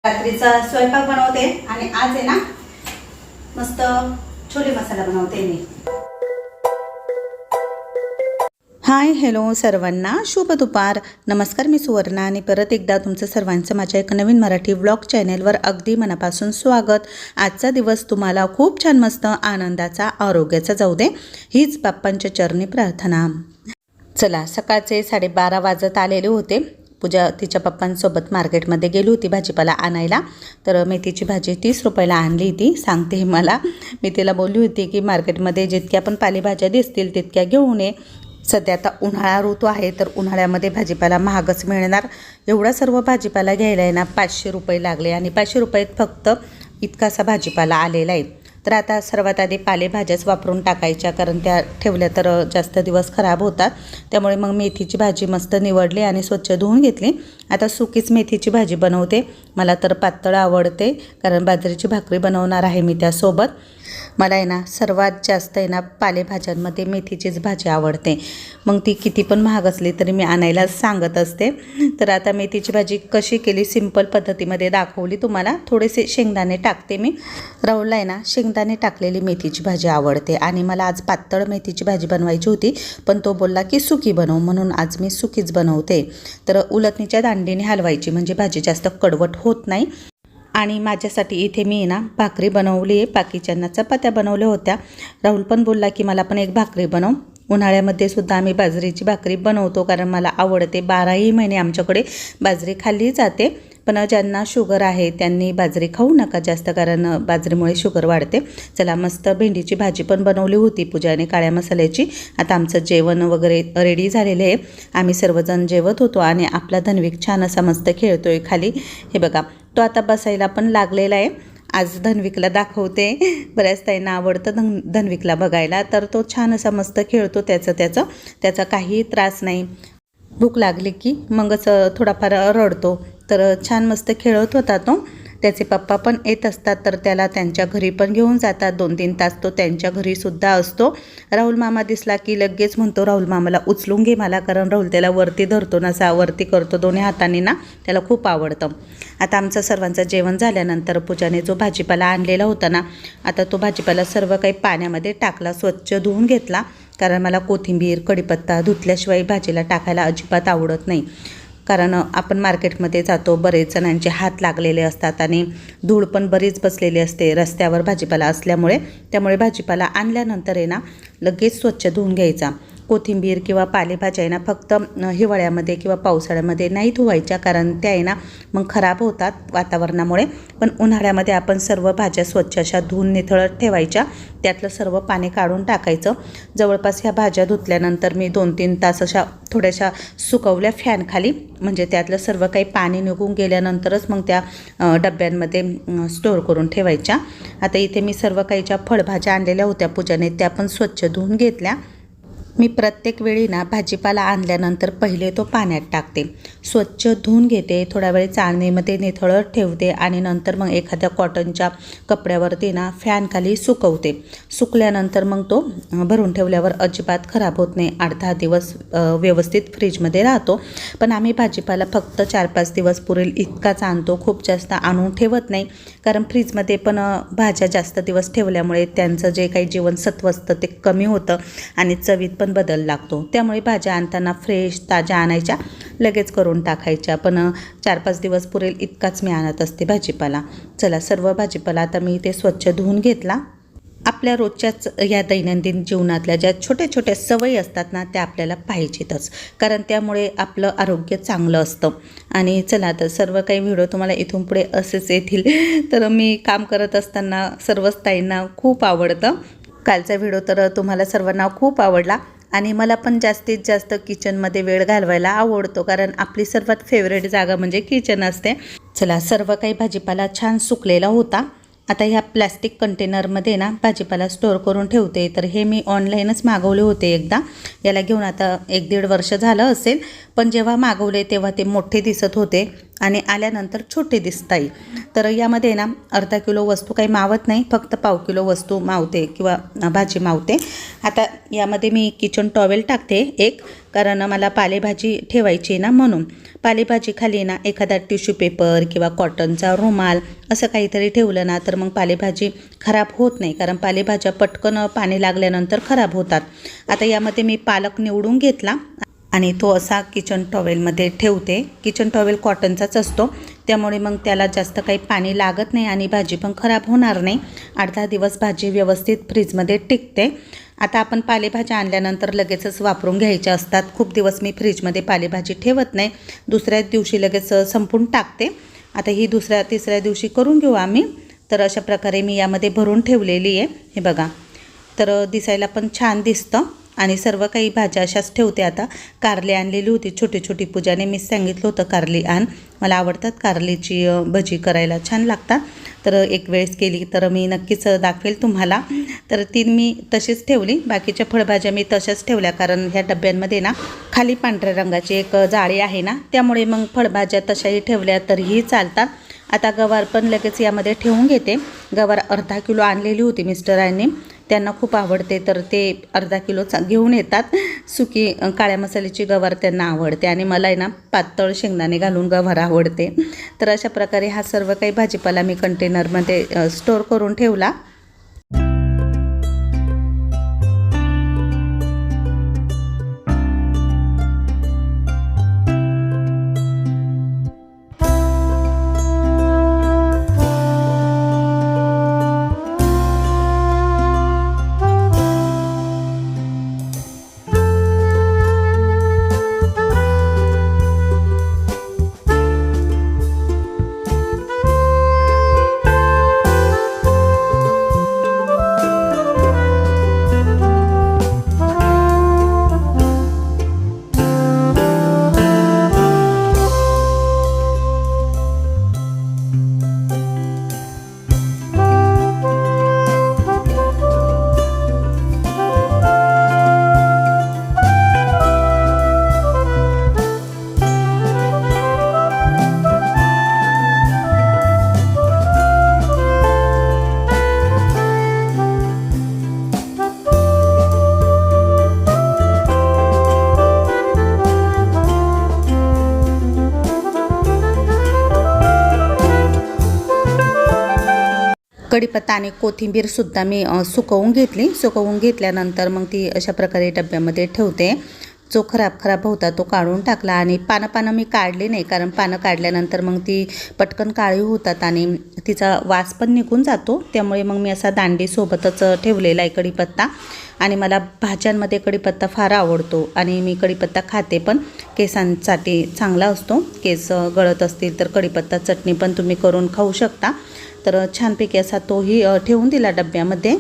रात्रीचा स्वयंपाक बनवते आणि आज आहे ना मस्त छोले मसाला बनवते मी। हाय हॅलो सर्वांना शुभ दुपार। नमस्कार, मी सुवर्णा आणि परत एकदा तुमचं सर्वांचं माझ्या एक नवीन मराठी व्लॉग चॅनेलवर अगदी मनापासून स्वागत। आजचा दिवस तुम्हाला खूप छान मस्त आनंदाचा आरोग्याचा जाऊ दे हीच बाप्पांच्या चरणी प्रार्थना। चला, सकाळचे 12:30 वाजत आलेले होते। पूजा तिच्या पप्पांसोबत मार्केटमध्ये गेली होती भाजीपाला आणायला। तर मेथीची भाजी 30 रुपयाला आणली ती, सांगते मला। मी तिला बोलली होती की मार्केटमध्ये जितक्या पण पालेभाज्या दिसतील तितक्या घेऊन ये। सध्या आता उन्हाळा ऋतू आहे, तर उन्हाळ्यामध्ये भाजीपाला महागच मिळणार। एवढा सर्व भाजीपाला घ्यायला आहे ना 500 रुपये लागले आणि 500 रुपयात फक्त इतकासा भाजीपाला आलेला आहे। तर आता सर्वात आधी पालेभाज्याच वापरून टाकायच्या, कारण त्या ठेवल्या तर जास्त दिवस खराब होतात। त्यामुळे मग मेथीची भाजी मस्त निवडली आणि स्वच्छ धुवून घेतली। आता सुकीच मेथीची भाजी बनवते। मला तर पातळ आवडते, कारण बाजरीची भाकरी बनवणार आहे मी त्यासोबत। मला आहे ना सर्वात जास्त आहे ना पालेभाज्यांमध्ये मेथीचीच भाजी आवडते। मग ती किती पण महाग असली तरी मी आणायला सांगत असते। तर आता मेथीची भाजी कशी केली सिंपल पद्धतीमध्ये दाखवली तुम्हाला। थोडेसे शेंगदाणे टाकते मी। राहुलला आहे ना शेंगदाणे टाकलेली मेथीची भाजी आवडते आणि मला आज पातळ मेथीची भाजी बनवायची होती, पण तो बोलला की सुकी बनव, म्हणून आज मी सुकीच बनवते। तर उलटणीच्या दांडीने हलवायची म्हणजे भाजी जास्त कडवट होत नाही। आणि माझ्यासाठी इथे मी ना भाकरी बनवली आहे, बाकीच्यांना चपात्या बनवल्या होत्या। राहुल पण बोलला की मला पण एक भाकरी बनव। उन्हाळ्यामध्ये सुद्धा आम्ही बाजरीची भाकरी बनवतो, कारण मला आवडते। 12ही महिने आमच्याकडे बाजरी खाल्ली जाते। पण ज्यांना शुगर आहे त्यांनी बाजरी खाऊ नका जास्त, कारण बाजरीमुळे शुगर वाढते। चला, मस्त भेंडीची भाजी पण बनवली होती पूजाने काळ्या मसाल्याची। आता आमचं जेवण वगैरे रेडी झालेले आहे। आम्ही सर्वजण जेवत होतो आणि आपला धन्विक छान असा मस्त खेळतोय खाली। हे बघा, तो आता बसायला पण लागलेला आहे। आज धन्विकला दाखवते, बऱ्याच ताईंना आवडतं धन्विकला बघायला। तर तो छान असा मस्त खेळतो, त्याचा काही त्रास नाही। भूक लागली की मगच थोडाफार रडतो। तर छान मस्त खेळत होता तो। त्याचे पप्पा पण येत असतात, तर त्याला त्यांच्या घरी पण घेऊन जातात। 2-3 तास तो त्यांच्या घरीसुद्धा असतो। राहुल मामा दिसला की लगेच म्हणतो राहुल मामाला उचलून घे मला, कारण राहुल त्याला वरती धरतो ना, वरती करतो दोन्ही हातांनी ना, त्याला खूप आवडतं। आता आमचं सर्वांचं जेवण झाल्यानंतर पूजाने जो भाजीपाला आणलेला होता ना, आता तो भाजीपाला सर्व काही पाण्यामध्ये टाकला, स्वच्छ धुवून घेतला। कारण मला कोथिंबीर कढीपत्ता धुतल्याशिवाय भाजीला टाकायला अजिबात आवडत नाही। कारण आपण मार्केटमध्ये जातो, बरेच जणांचे हात लागलेले असतात आणि धूळ पण बरीच बसलेली असते रस्त्यावर भाजीपाला असल्यामुळे। त्यामुळे भाजीपाला आणल्यानंतर आहे ना लगेच स्वच्छ धुवून घ्यायचा। कोथिंबीर किंवा पालेभाज्या आहे ना फक्त हिवाळ्यामध्ये किंवा पावसाळ्यामध्ये नाही धुवायच्या, कारण त्या आहे ना मग खराब होतात वातावरणामुळे। पण उन्हाळ्यामध्ये आपण सर्व भाज्या स्वच्छ अशा धुवून निथळत ठेवायच्या, त्यातलं सर्व पाणी काढून टाकायचं। जवळपास ह्या भाज्या धुतल्यानंतर मी 2-3 तास अशा थोड्याशा सुकवल्या फॅनखाली, म्हणजे त्यातलं सर्व काही पाणी निघून गेल्यानंतरच मग त्या डब्यांमध्ये स्टोअर करून ठेवायच्या। आता इथे मी सर्व काही ज्या फळभाज्या आणलेल्या होत्या पूजाने त्या पण स्वच्छ धुवून घेतल्या। मी प्रत्येक वेळी ना भाजीपाला आणल्यानंतर पहिले तो पाण्यात टाकते, स्वच्छ धुवून घेते, थोडा वेळ चाळणीमध्ये निथळत ठेवते आणि नंतर मग एखाद्या कॉटनच्या कपड्यावरती ना फॅनखाली सुकवते। सुकल्यानंतर मग तो भरून ठेवल्यावर अजिबात खराब होत नाही, 8-10 दिवस व्यवस्थित फ्रीजमध्ये राहतो। पण आम्ही भाजीपाला फक्त 4-5 दिवस पुरेल इतकाच आणतो, खूप जास्त आणून ठेवत नाही। कारण फ्रीजमध्ये पण भाज्या जास्त दिवस ठेवल्यामुळे त्यांचं जे काही जीवनसत्व असतं ते कमी होतं आणि चवीत पण बदल लागतो। त्यामुळे भाज्या आणताना फ्रेश ताज्या आणायच्या, लगेच करून टाकायच्या। पण 4-5 दिवस पुरेल इतकाच मी आणत असते भाजीपाला। चला, सर्व भाजीपाला आता मी ते स्वच्छ धुवून घेतला। आपल्या रोजच्याच या दैनंदिन जीवनातल्या ज्या छोट्या छोट्या सवयी असतात ना त्या आपल्याला पाहिजेतच, कारण त्यामुळे आपलं आरोग्य चांगलं असतं। आणि चला, तर सर्व काही व्हिडिओ तुम्हाला इथून पुढे असेच येतील। तर मी काम करत असताना सर्वच ताईंना खूप आवडतं। कालचा व्हिडिओ तर तुम्हाला सर्वांना खूप आवडला आणि मला पण जास्तीत जास्त किचनमध्ये वेळ घालवायला आवडतो, कारण आपली सर्वात फेवरेट जागा म्हणजे किचन असते। चला, सर्व काही भाजीपाला छान सुकलेला होता। आता ह्या प्लॅस्टिक कंटेनरमध्ये ना भाजीपाला स्टोअर करून ठेवते। तर हे मी ऑनलाईनच मागवले होते एकदा, याला घेऊन आता 1-1.5 वर्ष झालं असेल। पण जेव्हा मागवले तेव्हा ते मोठे दिसत होते आणि आल्यानंतर छोटे दिसताय. तर यामध्ये ना अर्धा किलो वस्तू काही मावत नाही, फक्त पाव किलो वस्तू मावते किंवा भाजी मावते. आता यामध्ये मी किचन टॉवेल टाकते एक, कारण मला पालेभाजी ठेवायची ना म्हणून. पालेभाजी खाली ना एखादा टिश्यू पेपर किंवा कॉटनचा रुमाल असं काहीतरी ठेवलं ना तर मग पालेभाजी खराब होत नाही, कारण पालेभाज्या पटकन पाणी लागल्यानंतर खराब होतात. आता यामध्ये मी पालक निवडून घेतला आणि तो असा किचन टॉवेलमध्ये ठेवते. किचन टॉवेल कॉटनचाच असतो, त्यामुळे मग त्याला जास्त काही पाणी लागत नाही आणि भाजी पण खराब होणार नाही. 8-10 दिवस भाजी व्यवस्थित फ्रीजमध्ये टिकते. आता आपण पालेभाज्या आणल्यानंतर लगेचच वापरून घ्यायच्या असतात. खूप दिवस मी फ्रीजमध्ये पालेभाजी ठेवत नाही, दुसऱ्याच दिवशी लगेच संपून टाकते. आता ही तिसऱ्या दिवशी करून घेऊ आम्ही. तर अशा प्रकारे मी यामध्ये भरून ठेवलेली आहे, हे बघा. तर दिसायला पण छान दिसतं आणि सर्व काही भाज्या अशाच ठेवते. आता कारली आणलेली होती छोटी छोटी, पूजाने मी सांगितलं होतं कारली आण, मला आवडतात कारलीची भजी करायला, छान लागतात. तर एक वेळेस केली तर मी नक्कीच दाखवेल तुम्हाला. तर ती मी तशीच ठेवली, बाकीच्या फळभाज्या मी तशाच ठेवल्या, कारण ह्या डब्यांमध्ये ना खाली पांढऱ्या रंगाची एक जाळी आहे ना, त्यामुळे मग फळभाज्या तशाही ठेवल्या तरीही चालतात. आता गवार पण लगेच यामध्ये ठेवून घेते. गवार अर्धा किलो आणलेली होती मिस्टरांनी, त्यांना खूप आवडते, तर ते अर्धा किलो घेऊन येतात. सुकी काळ्या मसाल्याची गवार त्यांना आवडते आणि मला आहे ना पातळ शेंगदाणे घालून गवार आवडते. तर अशा प्रकारे हा सर्व काही भाजीपाला मी कंटेनरमध्ये स्टोअर करून ठेवला. कढीपत्ता आणि कोथिंबीरसुद्धा मी सुकवून घेतली. सुकवून घेतल्यानंतर मग ती अशा प्रकारे डब्यामध्ये ठेवते. जो खराब होता तो काढून टाकला आणि पानं मी काढली नाही, कारण पानं काढल्यानंतर मग ती पटकन काळी होतात आणि तिचा वास पण निघून जातो. त्यामुळे मग मी असा दांडीसोबतच ठेवलेला आहे कढीपत्ता. आणि मला भाज्यांमध्ये कढीपत्ता फार आवडतो आणि मी कढीपत्ता खाते पण. केसांसाठी चांगला असतो, केस गळत असतील तर कढीपत्ता चटणी पण तुम्ही करून खाऊ शकता. तर छानपैकी असा तोही ठेवून दिला डब्यामध्ये.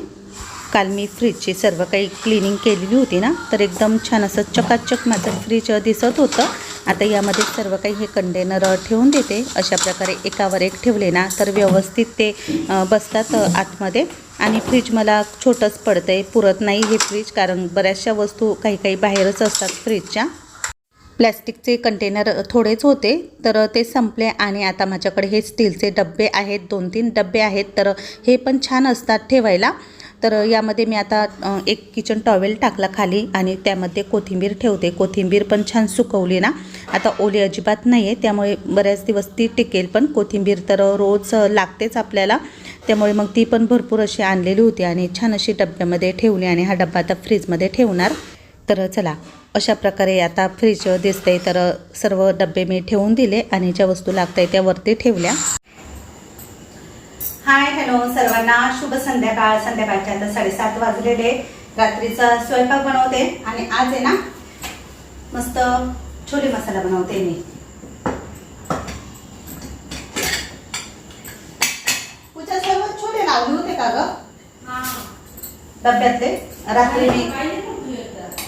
काल मी फ्रीजची सर्व काही क्लिनिंग केलेली होती ना, तर एकदम छान असं चकाचक माझं फ्रीज दिसत होतं. आता यामध्ये सर्व काही हे कंटेनर ठेवून देते. अशा प्रकारे एकावर एक ठेवले ना तर व्यवस्थित ते बसतात आतमध्ये. आणि फ्रीज मला छोटंच पडतं आहे, पुरत नाही हे फ्रीज, कारण बऱ्याचशा वस्तू काही बाहेरच असतात फ्रीजच्या. प्लॅस्टिकचे कंटेनर थोडेच होते तर ते संपले आणि आता माझ्याकडे हे स्टीलचे डबे आहेत, 2-3 डबे आहेत. तर हे पण छान असतात ठेवायला. तर यामध्ये मी आता एक किचन टॉवेल टाकला खाली आणि त्यामध्ये कोथिंबीर ठेवते. कोथिंबीर पण छान सुकवली ना, आता ओली अजिबात नाही आहे, त्यामुळे बऱ्याच दिवस ती टिकेल. पण कोथिंबीर तर रोज लागतेच आपल्याला, त्यामुळे मग ती पण भरपूर अशी आणलेली होती आणि छान अशी डब्यामध्ये ठेवली आणि हा डबा आता फ्रीजमध्ये ठेवणार. तर चला, अशा प्रकारे आता फ्रीज दिसते. तर सर्व डबे मी ठेवून दिले आणि ज्या वस्तू लागताय त्या वरती ठेवल्या. हाय हॅलो सर्वांना, शुभ संध्याकाळ. संध्याकाळचे आता 7:30 वाजलेले. रात्रीचा स्वयंपाक बनवते आणि आज आहे ना मस्त छोले मसाला बनवते मी. पूजा सर्व छोले लावले होते का ग डब्यातले? रात्री मी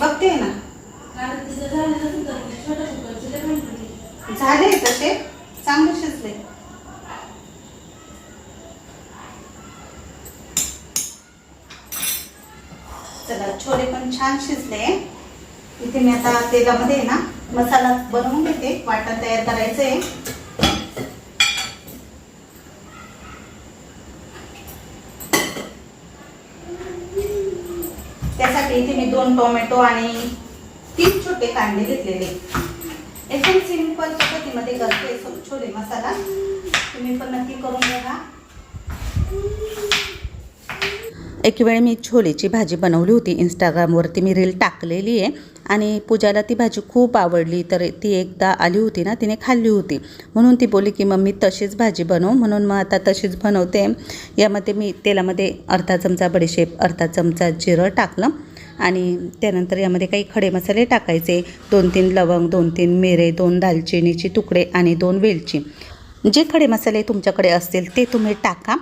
बघते ना, झाले तसे चांगले शिजले. चला, छोले पण छान शिजले. इथे मी आता तेलामध्ये ना मसाला बनवून घेते. वाटण तयार करायचंय. त्यासाठी इथे मी 2 टोमॅटो आणि 3 छोटे कांदे घेतलेले. एकदम सिंपल पद्धतीमध्ये करते छोले मसाला. तुम्ही पण नक्की करून बघा. एक वेळ मी छोलेची भाजी बनवली होती. इंस्टाग्रामवरती मी रील टाकलेली आहे आणि पूजाला ती भाजी खूप आवडली. तर ती एकदा आली होती ना, तिने खाल्ली होती म्हणून ती बोलली की मम्मी तशीच भाजी बनव. म्हणून मग आता तशीच बनवते. यामध्ये मी तेलामध्ये अर्धा चमचा बडीशेप, अर्धा चमचा जिरं टाकलं आणि त्यानंतर यामध्ये काही खडे मसाले टाकायचे. 2-3 लवंग, 2-3 मिरे, 2 दालचिनीचे तुकडे आणि 2 वेलची. जे खडे मसाले तुमच्याकडे असतील ते तुम्ही टाका.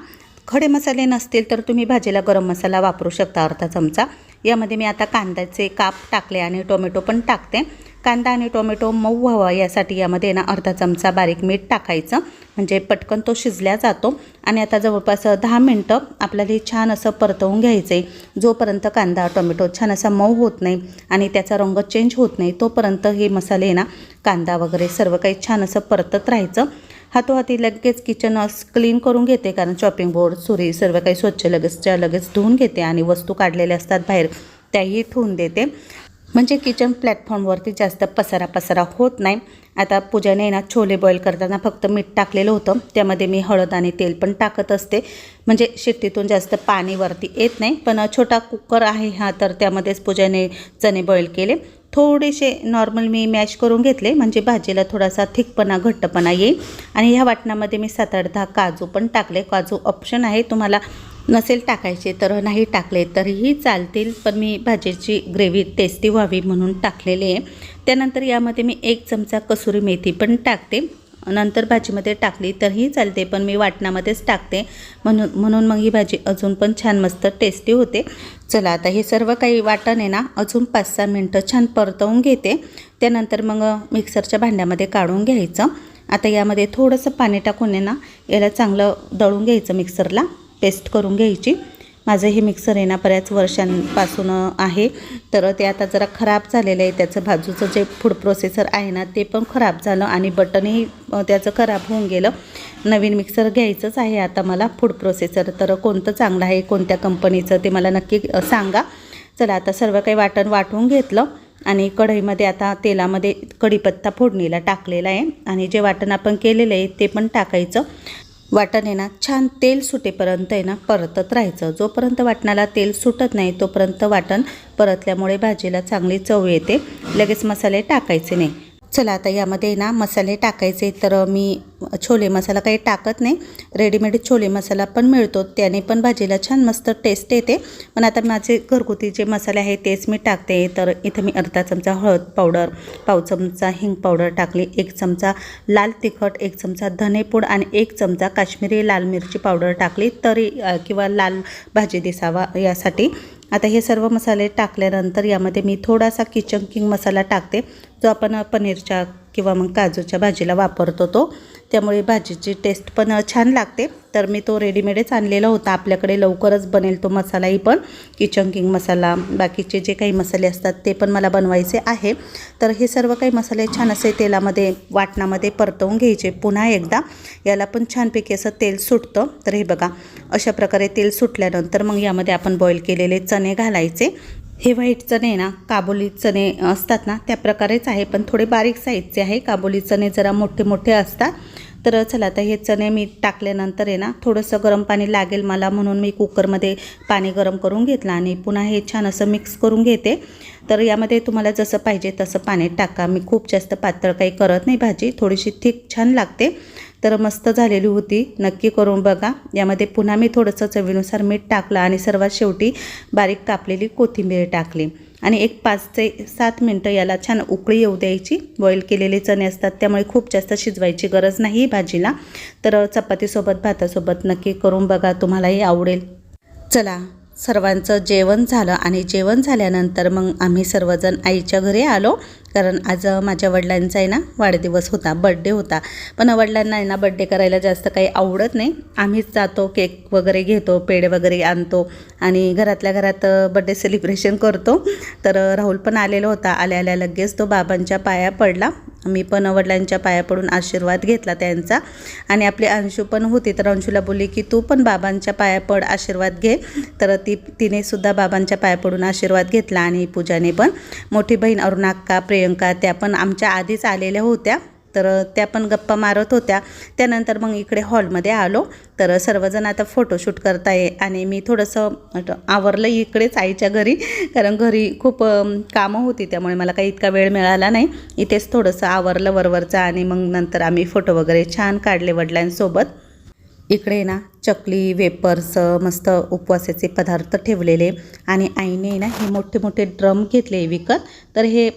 खडे मसाले नसतील तर तुम्ही भाजीला गरम मसाला वापरू शकता अर्धा चमचा. यामध्ये मी आता कांद्याचे काप टाकले आणि टोमॅटो पण टाकते. कांदा आणि टोमॅटो मऊ व्हावा यासाठी यामध्ये ना अर्धा चमचा बारीक मीठ टाकायचं, म्हणजे पटकन तो शिजल्या जातो. आणि आता जवळपास 10 मिनटं आपल्याला हे छान असं परतवून घ्यायचं आहे. जोपर्यंत कांदा टोमॅटो छान असा मऊ होत नाही आणि त्याचा रंग चेंज होत नाही तोपर्यंत हे मसाले ना, कांदा वगैरे सर्व काही छान असं परतत राहायचं. हातोहाती लगेच किचन क्लीन करून घेते, कारण चॉपिंग बोर्ड, सुरी सर्व काही स्वच्छ लगेचच्या लगेच धुवून घेते आणि वस्तू काढलेल्या असतात बाहेर त्याही ठेवून देते, म्हणजे किचन प्लॅटफॉर्मवरती जास्त पसारा होत नाही. आता पूजाने ना छोले बॉईल करताना फक्त मीठ टाकलेलं होतं. त्यामध्ये मी हळद आणि तेल पण टाकत असते, म्हणजे शिट्टीतून जास्त पाणी वरती येत नाही. पण छोटा कुकर आहे हा, तर त्यामध्येच पूजाने चणे बॉईल केले. थोडेसे नॉर्मल मी मॅश करून घेतले, म्हणजे भाजीला थोडासा थिकपणा घट्टपणा येईल. आणि ह्या वाटणामध्ये मी 7-8 काजू पण टाकले. काजू ऑप्शन आहे, तुम्हाला नसेल टाकायचे तर नाही टाकले तरीही चालतील, पण मी भाजीची ग्रेव्ही टेस्टी व्हावी म्हणून टाकलेले आहे. त्यानंतर यामध्ये मी 1 चमचा कसुरी मेथी पण टाकते. नंतर भाजीमध्ये टाकली तरीही चालते, पण मी वाटणामध्येच टाकते, म्हणून मग ही भाजी अजून पण छान मस्त टेस्टी होते. चला आता हे सर्व काही वाटण आहे ना, अजून 5-6 मिनटं छान परतवून घेते. त्यानंतर मग मिक्सरच्या भांड्यामध्ये काढून घ्यायचं. आता यामध्ये थोडंसं पाणी टाकून आहे ना, याला चांगलं दळून घ्यायचं, मिक्सरला पेस्ट करून घ्यायची. माझं हे मिक्सर आहे ना बऱ्याच वर्षांपासून आहे, तर ते आता जरा खराब झालेलं आहे. त्याचं बाजूचं जे फूड प्रोसेसर आहे ना ते पण खराब झालं आणि बटनही त्याचं खराब होऊन गेलं. नवीन मिक्सर घ्यायचंच आहे आता मला फूड प्रोसेसर. तर कोणतं चांगलं आहे, कोणत्या कंपनीचं ते मला नक्की सांगा. चला आता सर्व काही वाटून घेतलं आणि कढईमध्ये आता तेलामध्ये कढीपत्ता फोडणीला टाकलेला आहे आणि जे वाटण आपण केलेलं आहे ते पण टाकायचं. वाटण आहे ना छान तेल सुटेपर्यंत आहे ना परतत राहायचं. जोपर्यंत वाटणाला तेल सुटत नाही तोपर्यंत वाटण परतल्यामुळे भाजीला चांगली चव येते. लगेच मसाले टाकायचे नाही. चला आता यामध्ये ना मसाले टाकायचे. तर मी छोले मसाला काही टाकत नाही, रेडीमेड छोले मसाला पण मिळतो, त्याने पण भाजीला छान मस्त टेस्ट येते. पण आता माझे घरगुती जे मसाले आहेत तेच मी टाकते. तर इथं मी अर्धा चमचा हळद पावडर, पाव चमचा हिंग पावडर टाकली, 1 चमचा लाल तिखट, 1 चमचा धनेपूड आणि 1 चमचा काश्मीरी लाल मिरची पावडर टाकली, तरी किंवा लाल भाजी दिसावा यासाठी. आता हे सर्व मसाले टाकल्यानंतर यामध्ये मी थोडासा किचन किंग मसाला टाकते, जो आपण पनीरच्या किंवा मग काजूच्या भाजीला वापरतो तो. त्यामुळे भाजीची टेस्ट पण छान लागते. तर मी तो रेडीमेडच आणलेला होता, आपल्याकडे लवकरच बनेल तो मसालाही पण. किचन किंग मसाला, बाकीचे जे काही मसाले असतात ते पण मला बनवायचे आहे. तर हे सर्व काही मसाले छान असे तेलामध्ये वाटणामध्ये परतवून घ्यायचे. पुन्हा एकदा याला पण छानपैकी असं तेल सुटतं. तर हे बघा अशा प्रकारे तेल सुटल्यानंतर मग यामध्ये आपण बॉईल केलेले चणे घालायचे. हे व्हाईट चणे ना, काबुली चणे असतात ना त्या प्रकारेच आहे, पण थोडे बारीक साईजचे आहे. काबुली चणे जरा मोठे असतात. तर चला आता हे चणे मी टाकल्यानंतर आहे ना थोडंसं गरम पाणी लागेल मला, म्हणून मी कुकरमध्ये पाणी गरम करून घेतलं आणि पुन्हा हे छान असं मिक्स करून घेते. तर यामध्ये तुम्हाला जसं पाहिजे तसं पाणी टाका. मी खूप जास्त पातळ काही करत नाही भाजी, थोडीशी थिक छान लागते. तर मस्त झालेली होती, नक्की करून बघा. यामध्ये पुन्हा मी थोडंसं चवीनुसार मीठ टाकलं आणि सर्वात शेवटी बारीक कापलेली कोथिंबीर टाकली आणि एक 5 ते 7 मिनटं याला छान उकळी येऊ द्यायची. बॉईल केलेले चणे असतात त्यामुळे खूप जास्त शिजवायची गरज नाही भाजीला. तर चपातीसोबत भातासोबत नक्की करून बघा, तुम्हालाही आवडेल. चला सर्वांचं जेवण झालं आणि जेवण झाल्यानंतर मग आम्ही सर्वजण आईच्या घरी आलो कारण आज माझ्या वडिलांचा आहे ना वाढदिवस होता, बड्डे होता. पण वडिलांना आहे ना बड्डे करायला जास्त काही आवडत नाही. आम्हीच जातो, केक वगैरे घेतो, पेढे वगैरे आणतो आणि घरातल्या घरात बड्डे सेलिब्रेशन करतो. तर राहुल पण आलेला होता. आल्या लगेच तो बाबांच्या पाया पडला. मी पण वडिलांच्या पाया पडून आशीर्वाद घेतला त्यांचा आणि आपली अंशू पण होती. तर अंशूला बोलली की तू पण बाबांच्या पाया पड, आशीर्वाद घे. तर तिने सुद्धा बाबांच्या पाया पडून आशीर्वाद घेतला आणि पूजाने पण. मोठी बहीण अरुणाक्का, प्रियंका त्या पण आमच्या आधीच आलेल्या होत्या. तर त्या पण गप्पा मारत होत्या. त्यानंतर मग इकडे हॉलमध्ये आलो. तर सर्वजण आता फोटोशूट करताय आणि मी थोडंसं आवरलं इकडेच आईच्या घरी, कारण घरी खूप कामं होती त्यामुळे मला काही इतका वेळ मिळाला नाही. इथेच थोडंसं आवरलं वरवरचं आणि मग नंतर आम्ही फोटो वगैरे छान काढले वडिलांसोबत. इकडे ना चकली, वेपर्स, मस्त उपवासाचे पदार्थ ठेवलेले आणि आईने ना हे मोठे मोठे ड्रम घेतले विकत. तर हे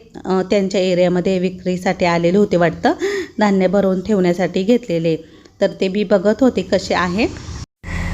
त्यांच्या एरियामध्ये विक्रीसाठी आलेले होते वाटतं, धान्य भरवून ठेवण्यासाठी घेतलेले. तर ते मी बघत होते कसे आहे.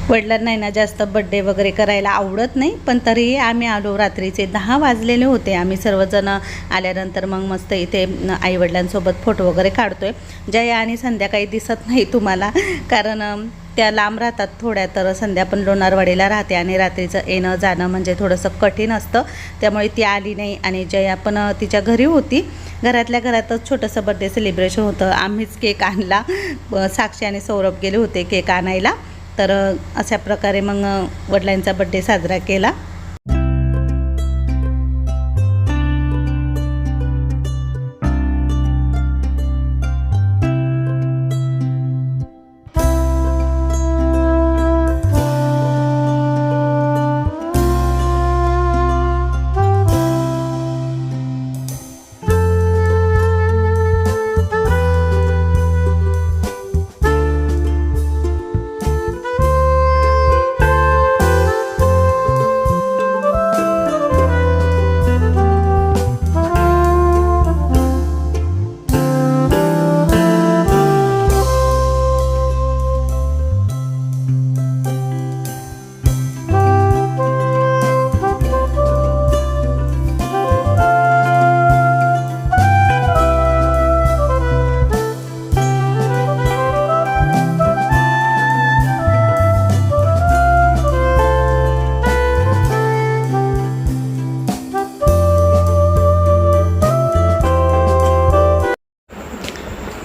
वडिलांना ना जास्त बड्डे वगैरे करायला आवडत नाही, पण तरीही आम्ही आलो. रात्रीचे 10 वाजलेले होते. आम्ही सर्वजण आल्यानंतर मग मस्त इथे आईवडिलांसोबत फोटो वगैरे काढतोय. जया आणि संध्या काही दिसत नाही तुम्हाला, कारण त्या लांब राहतात थोड्या. तर संध्या पण लोणारवाडीला राहते आणि रात्रीचं येणं जाणं म्हणजे थोडंसं कठीण असतं, त्यामुळे ती आली नाही. आणि जया पण तिच्या घरी होती. घरातल्या घरातच छोटंसं बड्डे सेलिब्रेशन होतं. आम्हीच केक आणला, साक्षी आणि सौरभ गेले होते केक आणायला. तर अशा प्रकारे मग वडिलांचा बड्डे साजरा केला.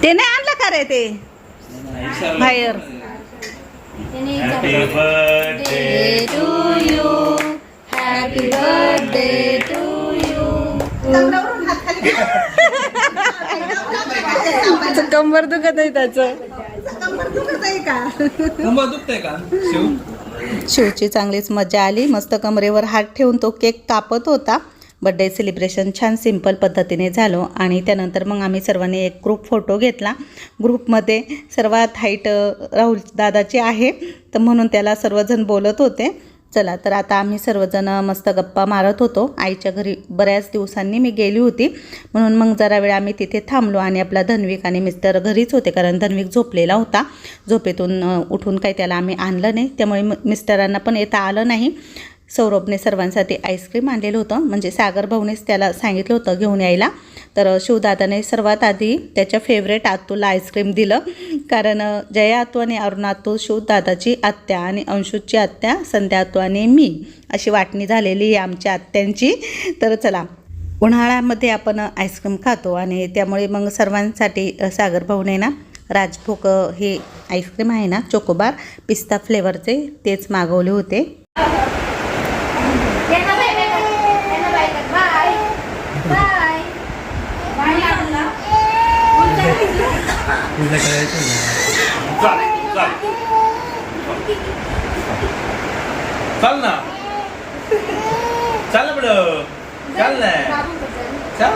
ते नाही आणलं का रे ते बाहेर. Happy birthday to you. Happy birthday to you. कंबर दुखत आहे त्याचं. कंबर दुखतंय का शिव? शिवची चांगलीच मजा आली. मस्त कमरेवर हात ठेवून तो केक कापत होता. बड्डे सेलिब्रेशन छान सिंपल पद्धतीने झालं आणि त्यानंतर मग आम्ही सर्वांनी एक ग्रुप फोटो घेतला. ग्रुपमध्ये सर्वात हाईट राहुल दादाची आहे, तर म्हणून त्याला सर्वजण बोलत होते. चला तर आता आम्ही सर्वजण मस्त गप्पा मारत होतो. आईच्या घरी बऱ्याच दिवसांनी मी गेली होती, म्हणून मग जरा वेळ आम्ही तिथे थांबलो. आणि आपला धन्विक आणि मिस्टर घरीच होते, कारण धन्विक झोपलेला होता. झोपेतून उठून काही त्याला आम्ही आणलं नाही, त्यामुळे मिस्टरांना पण येता आलं नाही. सौरभने सर्वांसाठी आईस्क्रीम आणलेलं होतं, म्हणजे सागर भाऊनेच त्याला सांगितलं होतं घेऊन यायला. तर शिवदादाने सर्वात आधी त्याच्या फेवरेट आत्तूला आईस्क्रीम दिलं, कारण जया आत्तू आणि अरुण आत्तू, शिवदादाची आत्या आणि अंशूची आत्या, संध्या आत्तू आणि मी अशी वाटणी झालेली आहे आमच्या आत्यांची. तर चला, उन्हाळ्यामध्ये आपण आईस्क्रीम खातो आणि त्यामुळे मग सर्वांसाठी सागर भाऊने ना राजभोग हे आईस्क्रीम आहे ना चोकोबार पिस्ता फ्लेवरचे, तेच मागवले होते. पूजा करायचं चल ना, चल बडं, चल ना, चल.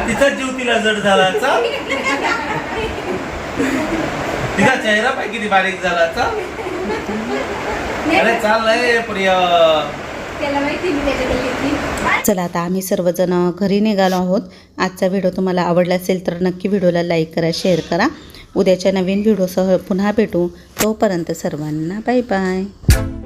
तिचा जीव तिला जड झाला. चल, तिचा चेहरा पाय किती बारीक झाला. चल, अरे चाललंय प्रिया. चला आता आम्ही सर्वजण घरी निघालो आहोत. आजचा व्हिडिओ तुम्हाला आवडला असेल तर नक्की व्हिडिओला लाईक करा, शेअर करा. उद्याच्या नवीन व्हिडिओसह पुन्हा भेटू. तोपर्यंत सर्वांना बाय बाय.